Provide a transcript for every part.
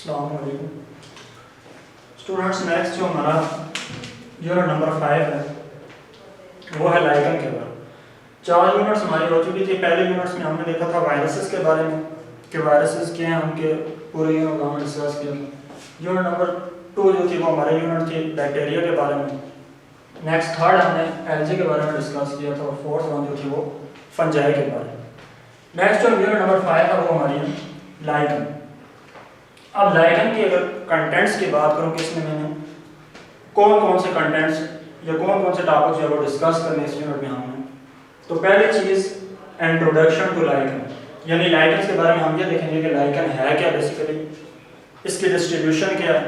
अस्सलाम वालेकुम students. Next जो हमारा यूनिट नंबर 5 है वो है लाइगन के बारे में। 4 यूनिट्स हमारी हो चुकी थी। पहले यूनिट्स में हमने देखा था वायरसेस के बारे में कि वायरसेस क्या हैं, उनके पूरे यूनिट को हमने डिस्कस किया था। यूनिट नंबर 2 जो थी वो हमारी यूनिट थी बैक्टीरिया के बारे में। नेक्स्ट थर्ड हमने एलजी के बारे में डिस्कस किया था और फोर्थ वन जो थी वो फंजाई के बारे में। नेक्स्ट जो यूनिट नंबर 5 है वो हमारी है लाइगन। अब लाइगन की अगर कंटेंट्स की बात करूँ कि इसमें मैंने कौन कौन से कंटेंट्स या कौन कौन से टॉपिक जो है वो डिस्कस करने इस यूनिट में हमने, तो पहली चीज़ इंट्रोडक्शन टू लाइगन, यानी लाइगन के बारे में हम ये देखेंगे कि लाइगन है क्या, बेसिकली इसकी डिस्ट्रीब्यूशन क्या है,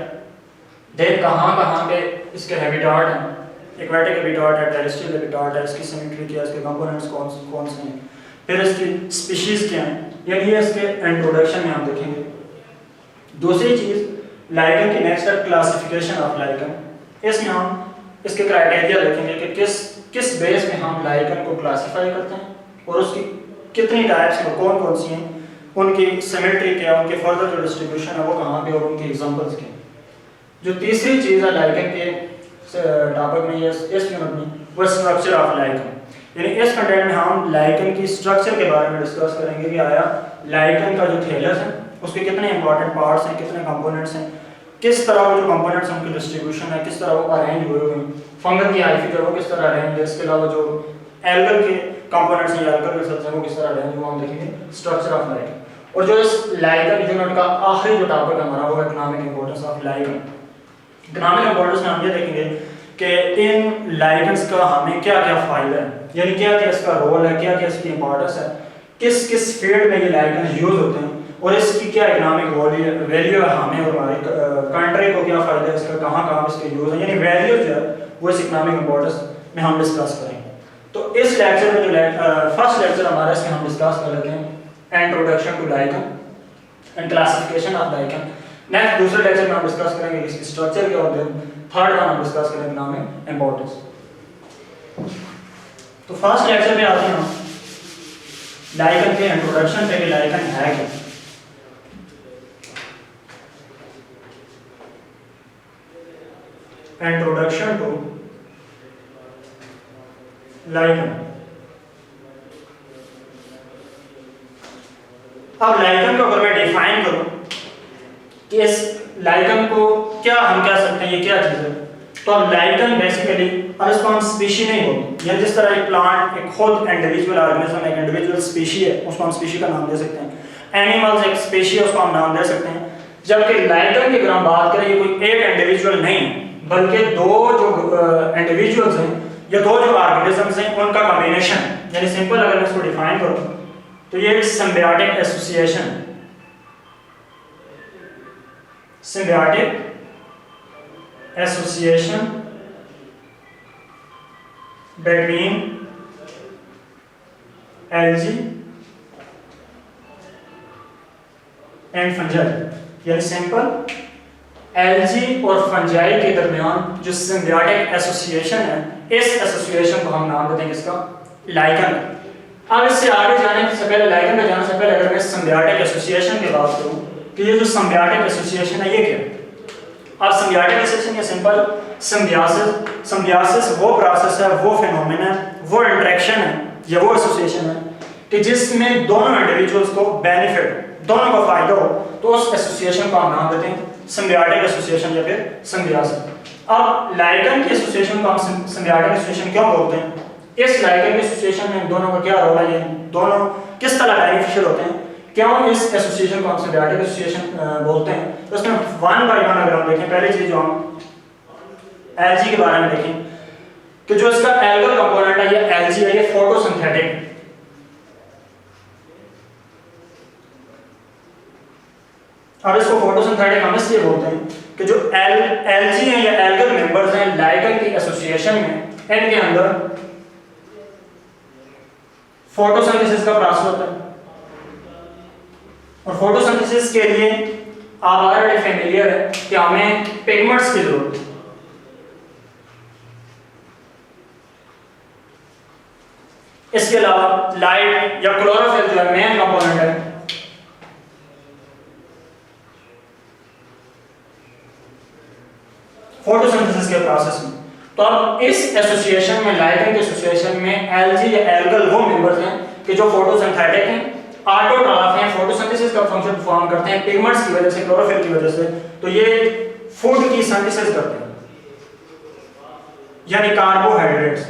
देन कहाँ कहाँ पे इसके हैबिटाट हैं, एक्वेटिक हैबिटाट है, टेरेस्ट्रियल हैबिटाट है, इसकी सिमेट्री क्या है, इसके कंपोनेंट्स कौन से हैं, फिर इसकी स्पीशीज़ क्या हैं, यानी ये इसके इंट्रोडक्शन में हम देखेंगे। दूसरी चीज़ लाइगन की नेक्स्ट है क्लासिफिकेशन ऑफ लाइगन। इसमें हम इसके क्राइटेरिया देखेंगे कि किस बेस में हम लाइगन को क्लासीफाई करते हैं और उसकी कितनी टाइप्स हैं, कौन कौन सी हैं, उनकी सिमेट्री क्या है, उनके फर्दर जो डिस्ट्रीब्यूशन है वो कहाँ पे और उनकी एग्जांपल्स क्या हैं। जो तीसरी चीज़ है लाइगन के टॉपिक में इस यूनिट में वो स्ट्रक्चर ऑफ लाइगन, यानी इस कंटेंट में हम लाइगन की स्ट्रक्चर के बारे में डिस्कस करेंगे कि आया लाइगन का जो थैलस है उसके कितने इंपॉर्टेंट पार्ट्स हैं, कितने कंपोनेंट्स हैं, किस तरह वो जो कंपोनेंट्स हैं उनकी डिस्ट्रीब्यूशन है, किस तरह वो अरेंज हुए हुए हैं, फंगल की हाइफी जो है वो किस तरह अरेंज है, इसके अलावा जो एल्गल के कंपोनेंट्स हैं, एल्गल के सब्स हैं वो किस तरह अरेंज, वो हम देखेंगे स्ट्रक्चर ऑफ लाइगन। और जो इस लाइगन यूनिट का आखिरी जो टॉपिक है हमारा वो है economic importance of ligand. Economic importance में हम ये देखेंगे कि इन लाइगन्स का हमें क्या क्या फ़ायदा है, यानी क्या क्या इसका रोल है, क्या क्या इसकी इंपॉर्टेंस है, किस किस फील्ड में ये लाइगन्स यूज़ होते हैं और इसकी क्या इकोनॉमिक वैल्यू है हमें और हमारी कंट्री को क्या फ़ायदा है इसका, कहाँ कहाँ इसके यूज़ है, यानी वैल्यू जो है वो इस इकोनॉमिक इंपॉर्टेंस में हम डिस्कस करेंगे। तो इस लेक्चर में जो फर्स्ट लेक्चर हमारा इसमें हम डिस्कस कर लेते हैं introduction to lichen and classification of lichen. Next दूसरे लेक्चर में हम डिस्कस करेंगे इसकी स्ट्रक्चर क्या होते हैं, थर्ड वन हम डिस्कस करेंगे इकोनॉमिक इंपॉर्टेंस। तो फर्स्ट लेक्चर में आते हैं हम लाइगन के इंट्रोडक्शन पे कि लाइगन है क्या। Introduction to lichen. अब लाइगन को अगर मैं डिफाइन करूं कि इस लाइगन को क्या हम कह सकते हैं, ये क्या चीज है, तो अब लाइगन बेसिकली अनस्पॉन स्पीशी नहीं होती, या जिस तरह एक प्लांट एक खुद इंडिविजुअल ऑर्गेनिज्म एक इंडिविजुअल स्पीशी है उसको हम स्पीशी का नाम दे सकते हैं, एनिमल्स एक स्पीशी है उसको हम नाम दे सकते हैं, जबकि लाइगन की अगर हम बात करें ये कोई एक इंडिविजुअल नहीं बल्कि दो जो इंडिविजुअल्स हैं या दो जो ऑर्गेनिजम्स हैं उनका कॉम्बिनेशन, यानी सिंपल अगर मैं इसको डिफाइन करूं तो ये एक symbiotic association, symbiotic association between algae and fungi, यानी सिंपल एल्गी और फंजाई के दरमियान जो सिम्बियोटिक एसोसिएशन है इस एसोसिएशन को हम नाम देते हैं किसका, लाइगन। अब इससे आगे जाने से पहले लाइगन में जाने से पहले अगर मैं सिम्बियोटिक एसोसिएशन की बात करूं कि ये जो सिम्बियोटिक एसोसिएशन है ये क्या है। अब सिम्बियोटिक एसोसिएशन या सिंपल सिम्बियोसिस, सिम्बियोसिस वो प्रोसेस है, वो फिनोमेना है, वो इंटरेक्शन है या वो एसोसिएशन है कि जिसमें दोनों इंडिविजुअल्स को बेनिफिट, दोनों को फायदा हो, तो उस एसोसिएशन को हम नाम देते हैं सिम्बियोटिक एसोसिएशन या फिर सिम्बियोसिस। अब लाइगन की एसोसिएशन को हम सिम्बियोटिक एसोसिएशन क्यों बोलते हैं, इस लाइगन के एसोसिएशन में दोनों का क्या रोल है, ये दोनों किस तरह बेनिफिशियल होते हैं, क्यों इस एसोसिएशन को हम सिम्बियोटिक एसोसिएशन बोलते हैं। तो इसमें वन बाय वन अगर हम देखें, पहली चीज जो हम एल्गी के बारे में देखें कि जो इसका एल्गल कंपोनेंट है ये एल्गी है, ये फोटोसिंथेटिक, और इसको फोटोसिंथेटिक हम इसलिए बोलते हैं कि जो एल्गी है या एल्गल मेंबर्स हैं लाइगन की एसोसिएशन में, इनके अंदर फोटोसिंथेसिस का प्रोसेस होता है और फोटोसिंथेसिस के लिए आप ऑलरेडी फेमिलियर है कि हमें पिगमेंट्स की जरूरत है। इसके अलावा लाइट या क्लोरोफिल जो है मेन कंपोनेंट है, फोटोसिंथेसिस के प्रोसेस में। तो अब इस एसोसिएशन में, लाइकेन के एसोसिएशन में एल्गी या एल्गल वो मेंबर्स हैं कि जो फोटोसिंथेटिक हैं, ऑटोट्रॉफ हैं, फोटोसिंथेसिस का फंक्शन परफॉर्म करते हैं पिगमेंट्स की वजह से, क्लोरोफिल की वजह से। तो ये फूड की सिंथेसिस करते हैं, यानी कार्बोहाइड्रेट्स।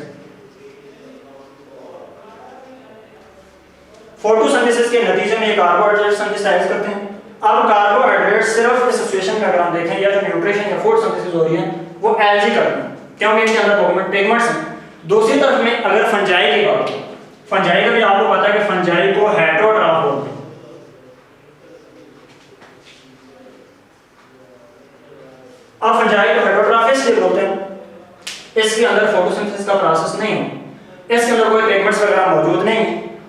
फोटोसिंथेसिस के नतीजे में ये कार्बोहाइड्रेट सिंथेसाइज करते हैं। अब कार्बोहाइड्रेट सिर्फ एसोसिएशन का अगर हम देखें, या जो न्यूट्रिशन या फूड सिंथेसिस हो रही है वो एल्गी करते हैं, क्योंकि इनके अंदर पिगमेंट्स हैं। दूसरी तरफ में अगर फंजाई की बात, फंजाई का भी आपको पता है कि फंजाई को हेटेरोट्रॉफ बोलते हैं। अब फंजाई को हेटेरोट्रॉफ इसलिए बोलते हैं, इसके अंदर फोटोसिंथेसिस का प्रोसेस नहीं है, इसके अंदर कोई पिगमेंट्स वगैरह मौजूद नहीं है,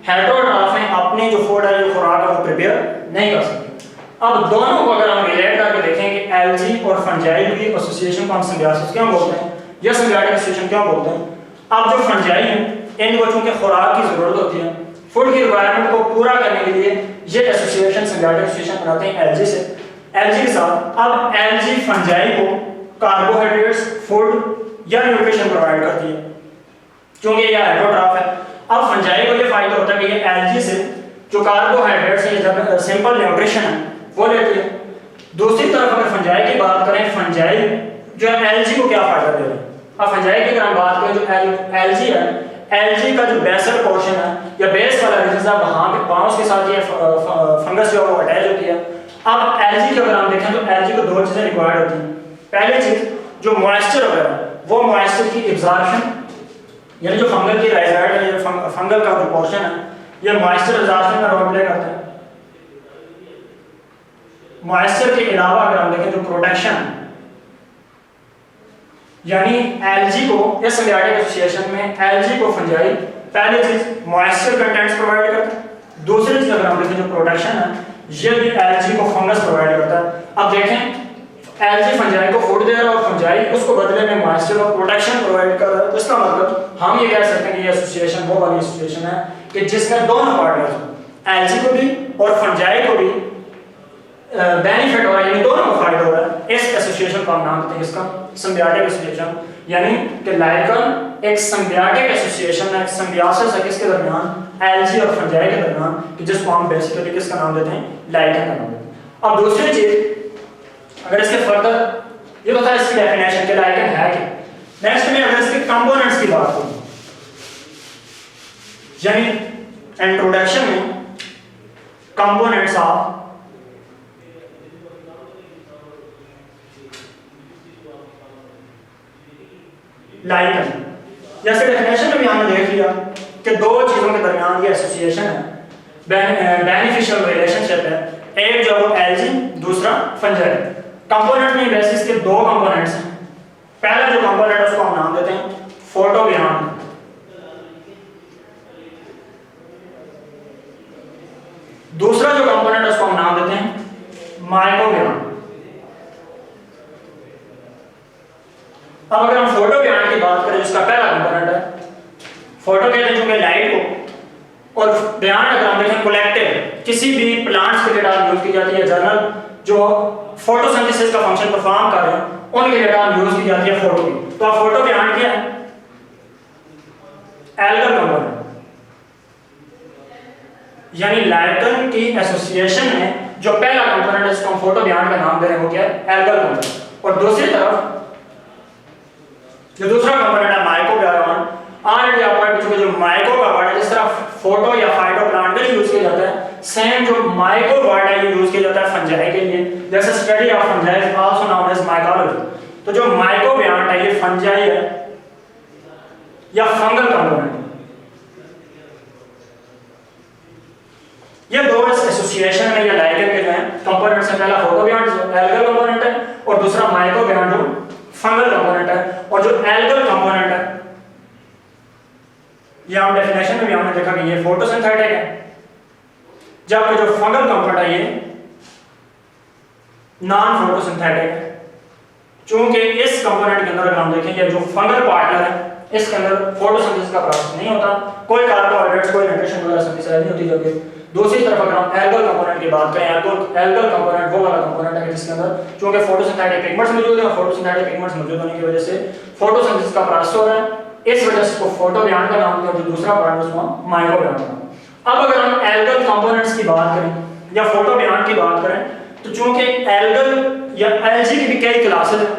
हेटेरोट्रॉफ है, अपने जो फूड है, जो खुराक है वो प्रिपेयर नहीं कर सकते। अब दोनों को अगर हम रिलेट करके देखें कि एल्गी और फंजाई की एसोसिएशन को हम सिम्बियोसिस क्यों बोलते हैं या सिम्बियोटिक एसोसिएशन क्यों बोलते हैं। अब जो फंजाई हैं, इनको चूंकि खुराक की जरूरत होती है, फूड की रिक्वायरमेंट को पूरा करने के लिए ये एसोसिएशन, सिम्बियोटिक एसोसिएशन बनाते हैं एल्गी से, एल्गी के साथ। अब एल्गी फंजाई को कार्बोहाइड्रेट्स, फूड या न्यूट्रिशन प्रोवाइड करती है, क्योंकि ये हेटेरोट्रॉफ है। अब फंजाई को ये फायदा होता है कि ये एल्गी से जो कार्बोहाइड्रेट्स है, जब सिंपल न्यूट्रिशन है वो लेती है। दूसरी तरफ अगर फंजाई की बात करें, फंजाई जो एल्गी को क्या फायदा दे रहा है। अब फंजाई की अगर हम बात करें, जो एल्गी है, एल्गी का जो बेसल पोर्शन है या बेस वाला रीजन है, वहां उसके साथ ये फंगस जो है वो अटैच होती है। अब एल्गी की अगर हम देखें तो एल्गी को दो चीजें रिक्वायर्ड होती हैं। पहली चीज जो मॉइस्चर वगैरह, वो मॉइस्चर की एब्जॉर्प्शन, यानी जो फंगल की राइजाइड है, ये फंगल का जो पोर्शन है, ये मॉइस्चर एब्जॉर्प्शन का रोल प्ले करता है। मॉइस्चर के अलावा अगर हम देखें तो प्रोटेक्शन, यानी एल्गी को इस सिम्बियोटिक एसोसिएशन में एल्गी को फंजाई पहली चीज मॉइस्चर कंटेंट्स प्रोवाइड करता है, दूसरी चीज अगर हम देखें जो प्रोटेक्शन है, ये भी एल्गी को फंगस प्रोवाइड करता है। अब देखें एल्गी फंजाई को फूड दे रहा है और फंजाई उसको बदले में मॉइस्चर और प्रोटेक्शन प्रोवाइड कर रहा है। तो इसका मतलब हम ये कह सकते हैं कि ये एसोसिएशन वो वाली एसोसिएशन है कि जिसमें दोनों पार्टनर्स, एल्गी को भी और फंजाई को भी बेनिफिट हो रहा है, यानी दोनों को फायदा हो रहा है। इस एसोसिएशन को हम नाम देते हैं इसका सिम्बियोटिक एसोसिएशन, यानी कि लाइकेन एक सिम्बियोटिक एसोसिएशन है, सिम्बियोसिस है किसके दरमियान, एल्गी और फंजाई के दरमियान, कि जिसको हम बेसिकली किसका नाम देते हैं, लाइकेन का नाम देते हैं। अब दूसरी चीज अगर इसके फर्दर ये तो था इसकी डेफिनेशन के लाइकेन है क्या। नेक्स्ट में अगर इसके कंपोनेंट्स की बात करूं, यानी इंट्रोडक्शन में कंपोनेंट्स ऑफ लाइकेन, जैसे डेफिनेशन में भी हमने देख लिया कि दो चीजों के दरमियान ये एसोसिएशन है, बेनिफिशियल रिलेशनशिप है, एक जो एल्गी, दूसरा फंजाई। कंपोनेंट में बेसिस के दो कंपोनेंट्स हैं। पहला जो कंपोनेंट है उसको हम नाम देते हैं फोटोबियांड, दूसरा जो कंपोनेंट है उसको हम नाम देते हैं माइकोबियांड। अब अगर हम फोटोबियांड की बात करें, जिसका पहला कंपोनेंट है फोटो, कहते हैं जो कि लाइट को, और बियांड अगर हम देखें कलेक्टिव, किसी भी प्लांट्स के लिए डाल यूज की जाती है, जनरल जो फोटोसिंथेसिस का फंक्शन परफॉर्म कर रहे हैं उनके लिए डाल यूज की जाती है फोटो की। तो अब फोटोबियांड क्या है, एल्गल कंपोनेंट, यानी लाइकेन की एसोसिएशन में जो पहला कंपोनेंट है जिसको हम फोटोबियांड का नाम दे रहे हैं वो क्या है, एल्गल कंपोनेंट। और दूसरी तरफ जो दूसरा कंपोनेंट है माइकोबियांड, ऑलरेडी आपको जो माइको का वर्ड है, जिस तरह फोटो या फाइटोप्लांट के लिए यूज किया जाता है, सेम जो माइको वर्ड है ये यूज किया जाता है फंजाई के लिए, जैसे study of fungi is also known as mycology. तो जो माइकोबियांड है ये फंजाई है या फंगल कंपोनेंट, ये दो इस एसोसिएशन में या लाइकेन के जो है कंपोनेंट से, पहला फोटोबियांड जो एल्गल कंपोनेंट है और दूसरा माइकोबियांड जो फंगल कंपोनेंट है। और जो एल्गल कंपोनेंट है ये हम डेफिनेशन में भी हमने देखा कि ये फोटोसिंथेटिक है, जबकि जो फंगल कंपोनेंट है ये नॉन फोटोसिंथेटिक है। चूंकि इस कंपोनेंट के अंदर अगर हम देखें ये जो फंगल पार्टनर है इसके अंदर फोटोसिंथेसिस का प्रोसेस नहीं होता, कोई कार्बोहाइड्रेट्स कोई न्यूट्रिशन वगैरह सिंथेसाइज नहीं होती, जबकि दूसरी तरफ अगर हम एल्गल कंपोनेंट की बात करें, एल्गल कंपोनेंट वो वाला कंपोनेंट है जिसके अंदर चूंकि फोटोसिंथेटिक पिगमेंट्स मौजूद है, फोटोसिंथेटिक पिगमेंट्स मौजूद होने की वजह से फोटोसिंथेसिस का प्रोसेस हो रहा है, इस वजह से इसको फोटोबियांड का नाम दिया, जो दूसरा पार्ट उसको माइक्रोबियांड का। अब अगर हम एल्गल कंपोनेंट्स की बात करें या फोटोबियांड की बात करें, तो चूंकि एल्गल या एल्जी की भी कई क्लासेस हैं,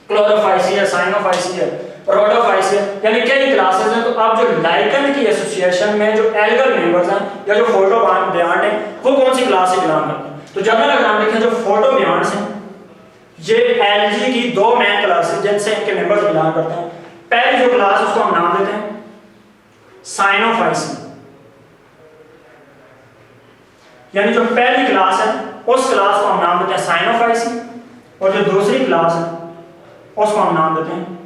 क्लोरोफाइसी है, साइनोफाइसी है, रोडोफाइसी है, यानी कई क्लासेस हैं। तो अब जो लाइकन की एसोसिएशन में जो एल्गल मेंबर्स हैं या जो फोटोबियांड है वो कौन सी क्लास से बिलोंग करते हैं? तो जनरल अगर हम देखें जो फोटोबियांड्स हैं ये एल्जी की दो मेन क्लासेस जिनसे इनके मेंबर्स बिलोंग करते हैं। पहली जो क्लास उसको हम नाम देते हैं साइनोफाइसी, यानी जो पहली क्लास है उस क्लास को हम नाम देते हैं साइनोफाइसी, और जो दूसरी क्लास है उसको हम नाम देते हैं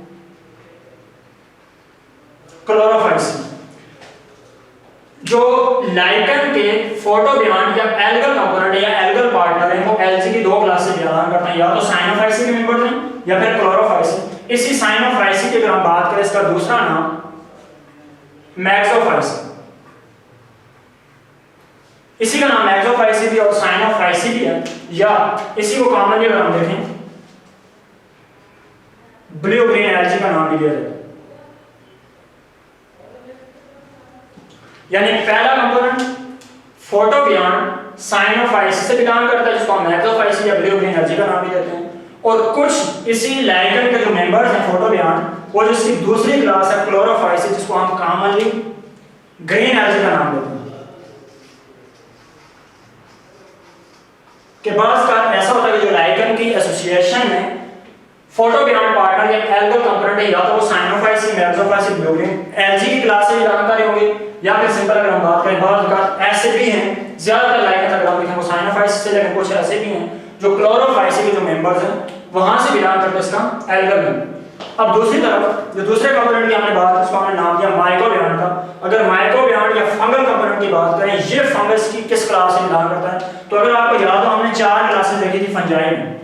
क्लोरोफाइसी। जो लाइकन के फोटोबियांड या एल्गल कंपोनेंट या एल्गल पार्टनर हैं वो एल्जी की दो क्लास से बिलोंग करते हैं, या तो साइनोफाइसी के मेंबर्स हैं या फिर क्लोरोफाइसी। इसी साइनोफाइसी की अगर हम बात करें इसका दूसरा नाम मैक्सोफाइसी, इसी का नाम मैक्सोफाइसी भी और साइनोफाइसी भी है, या इसी को कॉमनली अगर हम देखें ब्लू ग्रीन एल्जी का नाम भी दिया जाता है। यानी पहला कंपोनेंट फोटोबियांड साइनोफाइसी से बिलोंग करता है जिसको हम मैक्सोफाइसी या ब्लू ग्रीन एल्जी का नाम भी देते हैं, और कुछ इसी लाइकन के जो मेंबर्स हैं फोटोबियांड वो जिसकी दूसरी क्लास है क्लोरोफाइसी जिसको हम कॉमनली ग्रीन एल्जी का नाम देते हैं। के बाद का ऐसा होता है कि जो लाइकन की एसोसिएशन में फोटोबियांड पार्टनर या एल्गल कंपोनेंट है या तो वो साइनोफाइसी, मैक्सोफाइसी, ब्लू ग्रीन एल्जी की क्लास से जानकारी होगी, या फिर सिंपल अगर हम बात करें बाद का ऐसे भी हैं ज्यादातर लाइकन अगर हम देखें वो साइनोफाइसी से, लेकिन कुछ ऐसे भी हैं जो क्लोरोफाइसी के जो मेंबर्स हैं वहां से बिलोंग करते हैं इसका एल्गल में। अब दूसरी तरफ जो दूसरे कंपोनेंट की हमने बात की उसको हमने नाम दिया माइक्रोबियांड का। अगर माइक्रोबियांड या फंगल कंपोनेंट की बात करें ये फंगस की किस क्लास से बिलोंग करता है? तो अगर आपको याद हो हमने चार क्लासेस देखी थी फंजाई में।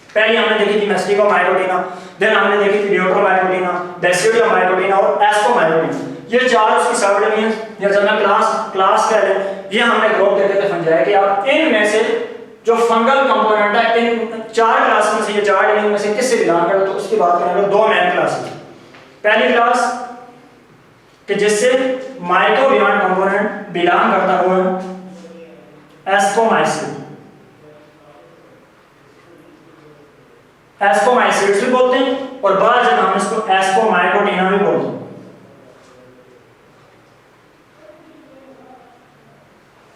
पहली हमने देखी थी मैस्टिकोमाइकोटिना, देन हमने देखी थी ल्यूट्रोमाइकोटिना, बेसिडियोमाइकोटिना और एस्कोमाइकोटिना। ये चार उसकी सब डिवीजन या जनरल क्लास कह लें, ये हमने ग्रुप देखे थे फंजाई के। अब इनमें से जो फंगल कंपोनेंट है इन चार क्लास में से या चार डिवीजन में से किससे बिलोंग करता है? तो उसकी बात करेंगे दो मेन क्लासेस। पहली क्लास कि जिससे माइक्रोबियांड कंपोनेंट बिलोंग करता है एस्कोमाइसिड, एस्कोमाइसिड्स भी बोलते हैं और बाद जब हम इसको एस्कोमाइकोटिना भी बोलते हैं।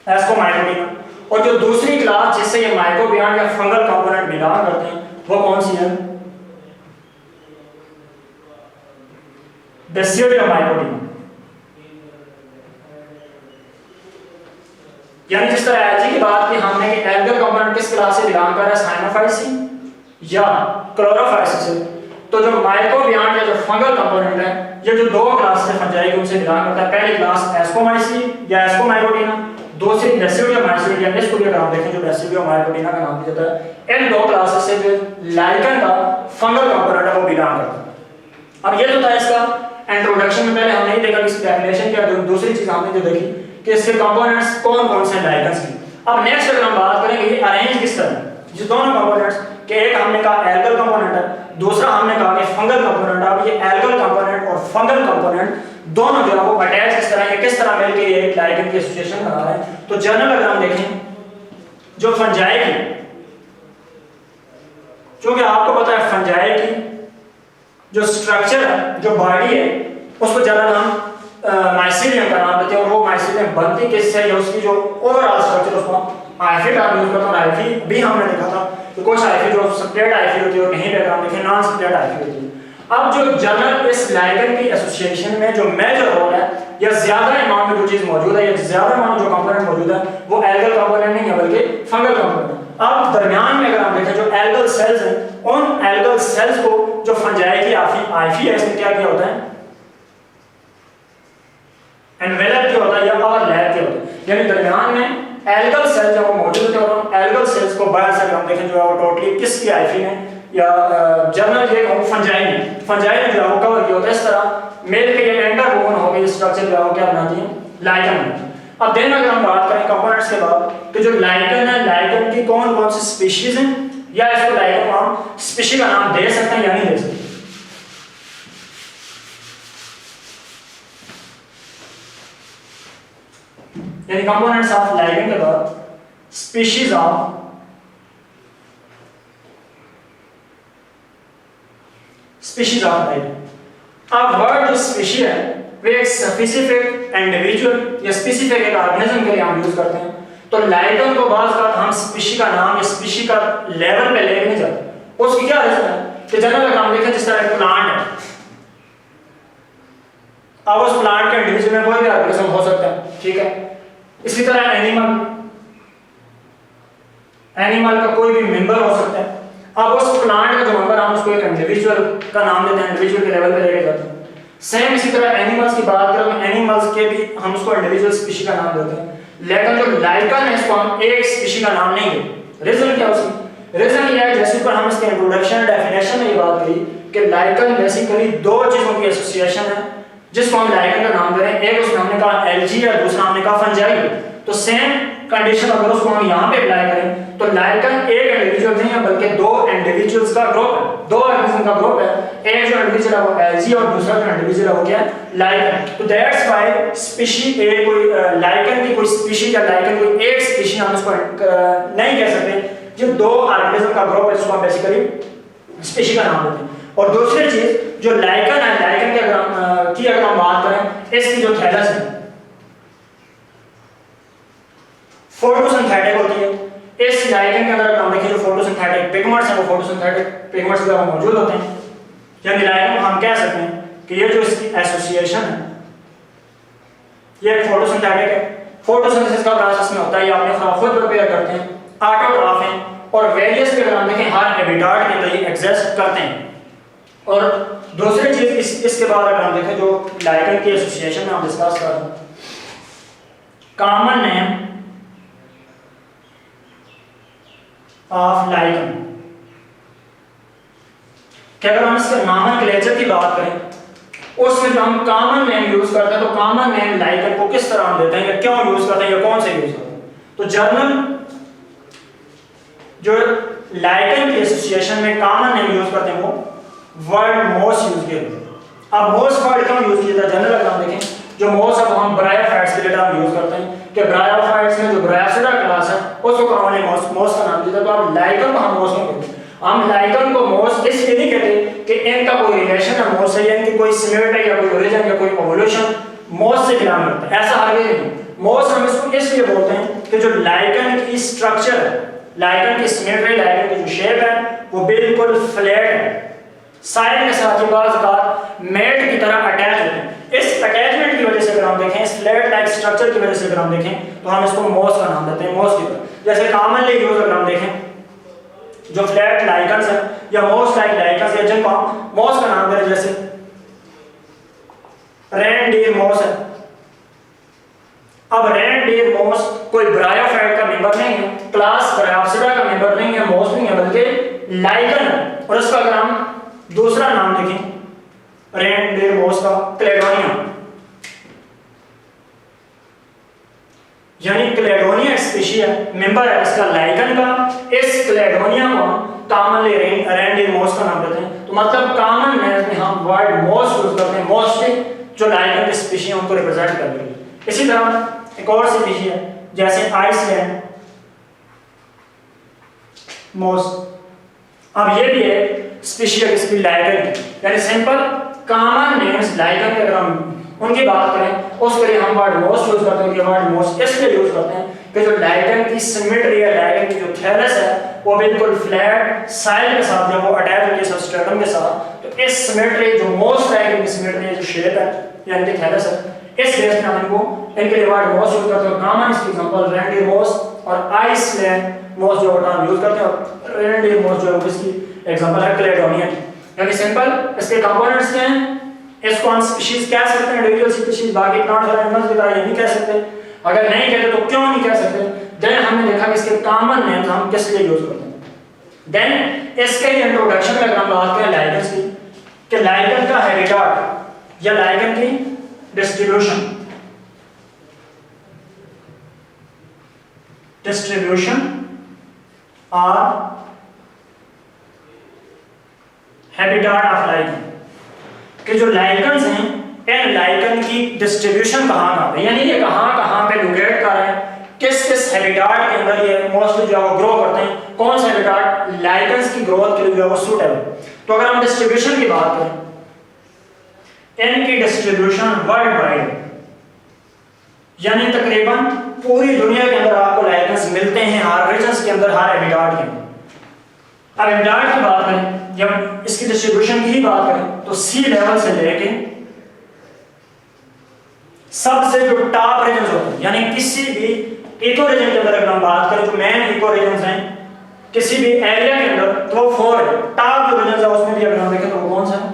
एस्कोमाइकोटिना। और जो दूसरी क्लास जिससे ये माइक्रोबियांड या फंगल कंपोनेंट बिलोंग करते हैं वो कौन सी है? बेसिडियोमाइकोटिना। यानी जिस तरह एल्जी की बात की हमने कि एल्गल कंपोनेंट किस क्लास से बिलोंग कर रहा है, साइनोफाइसी या क्लोरोफाइसी से, तो जो माइक्रोबियांड या जो फंगल कंपोनेंट है ये जो दो क्लास से फंजाई उनसे बिलोंग करता है। पहली क्लास एस्कोमाइसी या एस्कोमाइकोटिना, दूसरी बेसिडियोमाइसिड या इसको भी अगर हम देखें जो बेसिडियोमाइकोटिना का नाम दिया जाता है। इन दो क्लासेस से जो लाइकन का फंगल कंपोनेंट है वो बिलोंग करता है। अब ये तो था इसका इंट्रोडक्शन में, पहले हमने देखा कि इसकी डेफिनेशन क्या है। दूसरी चीज हमने जो देखी कि इसके कंपोनेंट्स कौन कौन से लाइकन्स की। अब नेक्स्ट अगर हम बात करेंगे ये अरेंज किस तरह ये दोनों कंपोनेंट्स के, एक हमने कहा एल्गल कंपोनेंट है, दूसरा हमने कहा कि फंगल कंपोनेंट है। अब ये एल्गल कंपोनेंट और फंगल कंपोनेंट दोनों जो है वो अटैच किस तरह, किस तरह मिलकर ये एक लाइकन की एसोसिएशन बना रहा है। तो जनरल अगर हम देखें जो फंजाई की, क्योंकि आपको पता है फंजाई की जो स्ट्रक्चर है, जो बॉडी है, उसको जनरल हम माइसीलियम का नाम देते हैं। और वो माइसीलियम बनती किससे है, उसकी जो ओवरऑल स्ट्रक्चर उसको हाइफी का यूज करते हैं। हाइफी भी हमने देखा था कि कुछ हाइफी जो सेपरेट हाइफी होती है और कहीं पे अगर हम देखें नॉन सेपरेट हाइफी होती है। अब जो जनरल इस लाइकन की एसोसिएशन में जो मेजर रोल है या ज्यादा अमाउंट में जो चीज मौजूद है या ज्यादा अमाउंट जो कंपोनेंट मौजूद है वो एल्गल कंपोनेंट नहीं है बल्कि फंगल कंपोनेंट। अब दरमियान में अगर हम देखें जो एल्गल सेल्स हैं, उन एल्गल सेल्स को जो फंजाई की हाइफी है इसमें क्या किया होता है, एनवेलप किया होता है या ओवरलैप किया होता है। यानी दरमियान में एल्गल सेल जब वो मौजूद होते हैं और एल्गल सेल्स को बाहर से हम देखें जो है वो टोटली किसकी हाइफी है या जनरल ये कहूं फंजाई ने जो है वो कवर किया होता है। इस तरह मेल के ये एंडर वूमन हो गई स्ट्रक्चर जो है वो क्या बनाती है, लाइकन। अब देन अगर हम बात करें कंपोनेंट्स के बाद कि जो लाइकन है, लाइकन की कौन कौन सी स्पीशीज हैं, या इसको लाइकन को हम स्पीशीज का नाम दे सकते हैं या नहीं दे सकते। यानी कंपोनेंट्स ऑफ लाइकन के बाद स्पीशीज ऑफ लाइकन। अब वर्ड जो स्पीशी है वे एक स्पेसिफिक इंडिविजुअल या स्पेसिफिक एक ऑर्गेनिज्म के लिए हम यूज करते हैं। तो लाइकन को बात बात हम स्पीशी का नाम या स्पीशी का लेवल पे लेके नहीं जाते। उसकी क्या रीजन है कि जनरल अगर हम देखें जिस तरह एक प्लांट है, अब उस प्लांट के इंडिविजुअल में कोई भी ऑर्गेनिज्म हो सकता है, ठीक है। इसी तरह एनिमल का कोई भी मेंबर हो सकता है। अब उस प्लांट का जो मेंबर हम उसको एक इंडिविजुअल का नाम देते हैं, इंडिविजुअल के लेवल पे लेके जाते हैं। सेम इसी तरह एनिमल्स की बात करें तो एनिमल्स के भी हम उसको इंडिविजुअल स्पीशी का नाम देते हैं, लेकिन जो लाइकन है इसको हम एक स्पीशी का नाम नहीं देते। रीजन क्या उसकी? रीजन ये है जैसे पर हम इसके इंट्रोडक्शन डेफिनेशन में ये बात करी कि लाइकन बेसिकली दो चीजों की एसोसिएशन है जिसको हम लाइकन का नाम दे रहे हैं। एक उसमें हमने कहा एल्गी और दूसरा हमने कहा फंजाई। तो सेम कंडीशन अगर उसको हम यहाँ पे अप्लाई करें तो लाइकन एक इंडिविजुअल नहीं है बल्कि दो इंडिविजुअल्स का ग्रुप है, दो ऑर्गेनिज्म का ग्रुप है। एक जो इंडिविजुअल है वो एल्गी और दूसरा जो इंडिविजुअल है वो क्या है? लाइकन। तो दैट्स व्हाई स्पीशी एक कोई लाइकन की कोई स्पीशी या लाइकन कोई एक स्पीशी हम उसको नहीं कह सकते। जो दो ऑर्गेनिज्म का ग्रुप है जिसको हम बेसिकली स्पीशी का नाम देते हैं। और दूसरी चीज जो लाइकन है, लाइकन की अगर हम बात करें इसकी जो थैलस है फोटोसिंथेटिक होती है। इस लाइकन के अंदर हम देखें जो फोटोसिंथेटिक पिगमेंट्स हैं वो फोटोसिंथेटिक पिगमेंट्स के अंदर मौजूद होते हैं। यानी लाइकन को हम कह सकते हैं कि ये जो इसकी एसोसिएशन है ये एक फोटोसिंथेटिक है। फोटोसिंथेसिस का प्रोसेस में होता है, ये आपने खुद प्रिपेयर करते हैं, ऑटोट्रॉफ हैं और वेरियस के अगर हम देखें हर हैबिटेट के अंदर ये एग्जिस्ट करते हैं। और दूसरी चीज इसके बाद अगर हम देखें जो लाइकन की एसोसिएशन में हम डिस्कस कर रहे हैं, कॉमन नेम ऑफ लाइकन कि अगर हम इसके नॉमेनक्लेचर की बात करें उसमें जो हम कॉमन नेम यूज करते हैं तो कॉमन नेम लाइकन को किस तरह हम देते हैं या क्यों यूज करते हैं या कौन से यूज करते हैं। तो जर्नल जो लाइकन की एसोसिएशन में कॉमन नेम यूज करते हैं वो वर्ड मोस यूज किया जाता है। अब मोस वर्ड क्यों यूज किया जाता है? जनरल अगर हम देखें जो मोस है वो हम ब्रायोफाइट्स के लिए हम यूज करते हैं कि ब्रायोफाइट्स में जो ब्रायोसिडा क्लास है उसको कॉमनली मोस का नाम दिया जाता है। तो आप लाइकन को हम मोस नहीं कहते, हम लाइकन को मोस इसलिए नहीं कहते कि इनका कोई रिलेशन है मोस से या इनकी कोई सिमिलरिटी है या कोई ओरिजिन या कोई इवोल्यूशन मोस से बिलोंग करता है, ऐसा हरगिज नहीं। मोस हम इसको इसलिए बोलते हैं कि जो लाइकन की स्ट्रक्चर है, लाइकन की सिमिलरिटी, लाइकन की जो शेप है वो बिल्कुल फ्लैट है, साइड के साथ ही बात मेट की तरह अटैच होते हैं। इस अटैचमेंट की वजह से अगर हम देखें, इस फ्लैट लाइक स्ट्रक्चर की वजह से अगर हम देखें तो हम इसको मोस का नाम देते हैं, मोस की तरह। जैसे कॉमनली यूज अगर हम देखें जो फ्लैट लाइकन्स है या मोस लाइक लाइकन्स या जिनको हम मोस का नाम दे रहे हैं, जैसे रेनडीर मोस है। अब रेनडीर मोस कोई ब्रायोफाइट का मेंबर नहीं है, क्लास ब्रायोप्सिडा का मेंबर नहीं है, मोस नहीं है, बल्कि लाइकन है। और इसका अगर हम दूसरा नाम देखें रेनडीर मोस का क्लेडोनिया, यानी क्लेडोनिया स्पीशी है, मेंबर है इसका लाइकन का। इस क्लेडोनिया को हम कॉमनली रेनडीर मोस का नाम देते हैं। तो मतलब कॉमन नेम में हम वर्ड मोस यूज करते हैं, मोस्टली जो लाइकन की स्पीशी है उनको रिप्रेजेंट करने के लिए। इसी तरह एक और स्पीशी है जैसे आइसलैंड मोस। अब ये भी है स्पीशी है इसकी लाइकन की, यानी सिंपल कॉमन नेम्स लाइकन के अगर हम उनकी बात करें उसके लिए हम वर्ड मोस यूज करते हैं। कि वर्ड मोस इसलिए यूज करते हैं कि जो लाइकन की सिमेट्री है, लाइकन की जो थैलस है वो बिल्कुल फ्लैट साइड के साथ जब वो अटैच होती है सबस्ट्रेटम के साथ, तो इस सिमेट्री जो मोस लाइकन की सिमेट्री जो शेप है या इनकी थैलस है, इस बेस में हम इनको इनके लिए वर्ड मोस यूज करते हैं। कॉमन इसकी एग्जांपल रेनडीर मोस और आइसलैंड मोस जो हम यूज करते हैं, और रेनडीर मोस जो है इसकी एग्जांपल है क्लेडोनिया। यानी सिंपल इसके कंपोनेंट्स क्या हैं, इसको हम स्पीशीज कह सकते हैं, इंडिविजुअल स्पीशीज, बाकी प्लांट्स और एनिमल्स की तरह ये नहीं कह सकते। अगर नहीं कहते तो क्यों नहीं कह सकते? देन हमने देखा कि इसके कॉमन नेम्स हम किस लिए यूज करते हैं। देन इसके इंट्रोडक्शन में अगर हम बात करें लाइकन्स की कि लाइकन का हैबिटेट या लाइकन की डिस्ट्रीब्यूशन, डिस्ट्रीब्यूशन और हैबिटाट ऑफ लाइकन, कि जो लाइकन्स हैं इन लाइकन की डिस्ट्रीब्यूशन कहाँ पे, यानी ये कहाँ पे लोकेट कर रहे हैं, किस किस हैबिटाट के अंदर ये मोस्टली जो है ग्रो करते हैं, कौन सा हैबिटाट लाइकन्स की ग्रोथ के लिए जो है वो सूटेबल। तो अगर हम डिस्ट्रीब्यूशन की बात करें, इनकी डिस्ट्रीब्यूशन वर्ल्ड वाइड, यानी तकरीबन पूरी दुनिया के अंदर आपको लाइकन्स मिलते हैं, हर रीजन्स के अंदर, हर हैबिटाट के अंदर। अब हैबिटाट की बात करें, जब इसकी डिस्ट्रीब्यूशन की ही बात करें तो सी लेवल से लेके सबसे जो टॉप रीजन्स होते हैं, यानी किसी भी इको रीजन के अंदर अगर हम बात करें, जो मेन इको रीजन्स हैं किसी भी एरिया के अंदर, तो वो 4 है। टॉप जो रीजन्स है उसमें भी अगर हम देखें तो वो कौन सा है,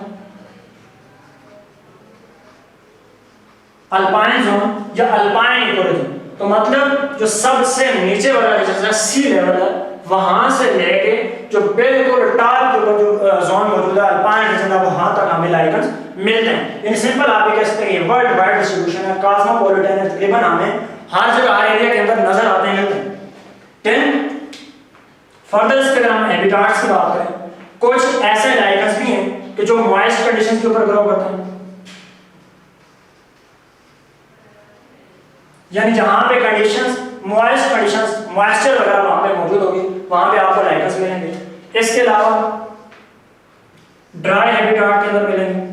अल्पाइन जोन या अल्पाइन इको रीजन। तो मतलब जो सबसे नीचे वाला रीजन है, सी लेवल है, वहां से लेके जो बिल्कुल टॉप के ऊपर जो जोन मौजूद है, अल्पाइन रीजन है, वहां तक हमें लाइकन्स मिलते हैं। इन सिंपल आप ये कह सकते हैं वर्ल्ड वाइड डिस्ट्रीब्यूशन है, कॉस्मोपॉलिटन है, तकरीबन हमें हर जगह, हर एरिया के अंदर नजर आते हैं, मिलते हैं। देन फर्दर इसके अगर हम हैबिटाट्स की बात करें, कुछ ऐसे लाइकन्स भी हैं कि जो मॉइस्ट कंडीशंस के ऊपर ग्रो करते हैं, यानी जहां पे कंडीशंस मॉइस्ट कंडीशंस, मॉइस्चर वगैरह वहां पे मौजूद होगी, वहां पे आपको लाइकन्स मिलेंगे। इसके अलावा ड्राई हैबिटाट के अंदर मिलेंगे,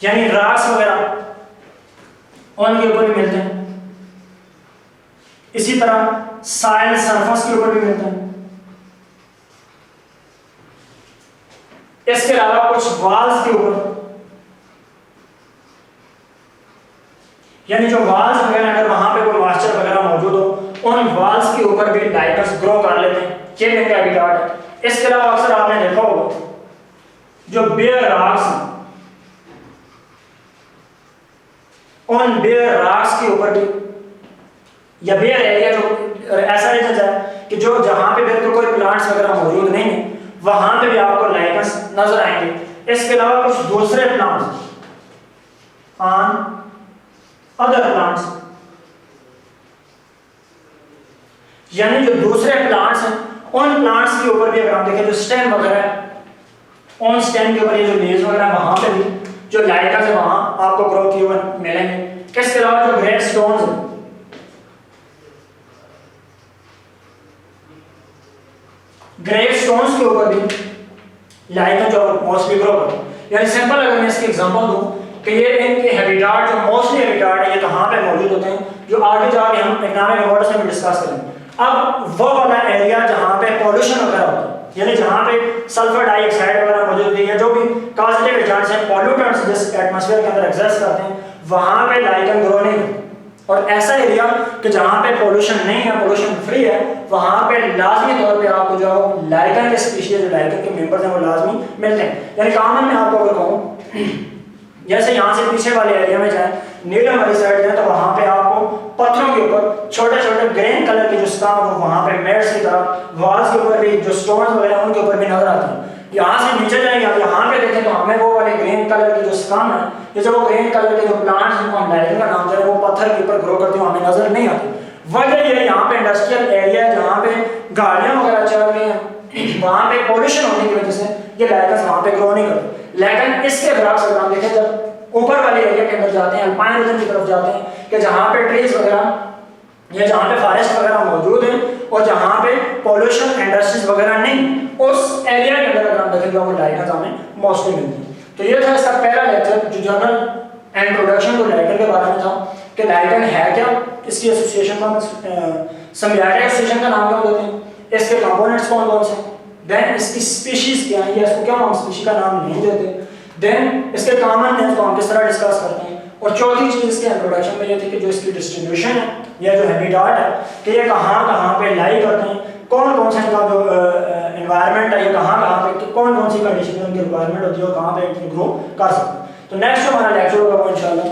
यानी रॉक्स वगैरह उनके ऊपर भी मिलते हैं। इसी तरह सॉइल सरफेस के ऊपर भी मिलते हैं। इसके अलावा कुछ वॉल्स के ऊपर, यानी जो वॉल्स वगैरह अगर वहां पे कोई मॉइस्चर वगैरह मौजूद हो, उन वॉल्स के ऊपर भी लाइकन्स ग्रो कर लेते हैं। ये इनका हैबिटाट है। इसके अलावा अक्सर आपने देखा होगा जो बेयर रॉक्स, उन बेयर रॉक्स के ऊपर भी, या बेयर एरिया जो ऐसा रीजन है कि जो जहां पे बिल्कुल कोई प्लांट्स वगैरह मौजूद नहीं है, वहां पे भी आपको लाइकन्स नजर आएंगे। इसके अलावा कुछ दूसरे प्लांट्स ऑन अदर प्लांट्स, यानी जो दूसरे प्लांट्स हैं उन प्लांट्स के ऊपर भी अगर हम देखें, जो स्टेम वगैरह है, उन स्टेम के ऊपर ये जो लीव्स वगैरह, वहां पे भी जो लाइकन्स है वहां आपको ग्रो किए हुए मिलेंगे। इसके अलावा जो ग्रेव स्टोन्स है, ग्रेव स्टोन्स के ऊपर भी लाइकन जो मोस्टली ग्रो करते हैं। यानी सिंपल अगर मैं इसकी एग्जांपल दूं कि ये इनके हैबिटाट, जो मोस्टली हैबिटाट है, ये कहां पे मौजूद होते हैं, जो आगे जाके हम इकोनॉमिक अवार्ड्स में डिस्कस करेंगे। अब वो वाला एरिया जहां पे पॉल्यूशन वगैरह होता है, यानी जहां पे सल्फर डाइऑक्साइड वगैरह मौजूद है, या जो भी कॉजेटिव एजेंट्स हैं, पॉल्यूटेंट्स जिस एटमॉस्फेयर के अंदर एग्जिस्ट करते हैं, वहां पे लाइकन ग्रो नहीं होती। और ऐसा एरिया कि जहां पे पोल्यूशन नहीं है, पोल्यूशन फ्री है, वहां पे लाजमी तौर पे आपको जो लाइकन के स्पीशीज, जो लाइकन के मेंबर्स हैं, वो लाजमी मिलते हैं। यानी कॉमन में आपको अगर कहूँ, जैसे यहाँ से पीछे वाले एरिया में जाए, नीलम वाली साइड जाए, तो वहां पे आपको पत्थरों के ऊपर छोटे छोटे ग्रीन कलर के जो स्टोन, वहां पे मेड्स की तरह वॉल्स के ऊपर भी जो स्टोन्स वगैरह उनके ऊपर भी नजर आते हैं। यहाँ से नीचे जाएंगे, आप यहाँ पे देखें तो हमें वो वाले ग्रीन कलर के जो स्टोन है, ये जो वो ग्रीन कलर के जो प्लांट्स जिनको हम लाइकन का नाम दे रहे हैं, वो पत्थर के ऊपर ग्रो करते हुए हमें नजर नहीं आते। वजह ये यहाँ पे इंडस्ट्रियल एरिया है, जहाँ पे गाड़ियाँ वगैरह चल रही हैं, वहाँ पे पॉल्यूशन होने की वजह से ये लाइकन्स वहाँ पे ग्रो नहीं करते। लेकिन इसके बरक्स अगर हम देखें, जब ऊपर वाले एरिया के अंदर जाते हैं, अल्पाइन रीजन की तरफ जाते हैं, कि जहाँ पे ट्रीज वगैरह या जहाँ पे फॉरेस्ट वगैरह मौजूद हैं और जहाँ पे पॉल्यूशन इंडस्ट्रीज वगैरह नहीं, उस एरिया के अंदर अगर हम देखेंगे वो लाइकन्स हमें मोस्टली मिलती हैं। तो ये था इसका पहला लेक्चर, जो जनरल इंट्रोडक्शन टू लाइकन के बारे में था, कि लाइकन है क्या, इसकी एसोसिएशन का सिम्बियोटिक एसोसिएशन का नाम क्या देते हैं, इसके कंपोनेंट्स कौन कौन से, देन इसकी स्पीशीज क्या है, या इसको क्या हम स्पीशी का नाम नहीं देते, देन इसके कॉमन नेम्स को हम किस तरह डिस्कस करते हैं, और चौथी चीज इसके इंट्रोडक्शन में ये थी कि जो इसकी डिस्ट्रीब्यूशन है या जो हैबिटाट है, कि ये कहाँ पे लाई करते हैं, कौन कौन सा इनका जो एनवायरनमेंट है, ये कहाँ पे कौन कौन सी कंडीशन में उनकी रिक्वायरमेंट होती है और कहाँ पे ग्रो कर सकते हैं। तो नेक्स्ट हमारा लेक्चर होगा वो इंशाल्लाह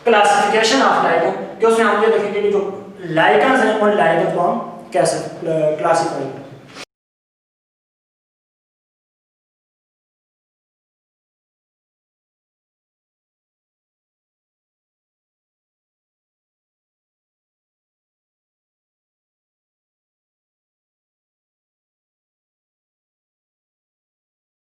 क्लासिफिकेशन ऑफ लाइकन, कि उसमें हम ये देखेंगे कि जो लाइकन्स हैं उन लाइकन को हम कैसे क्लासीफाई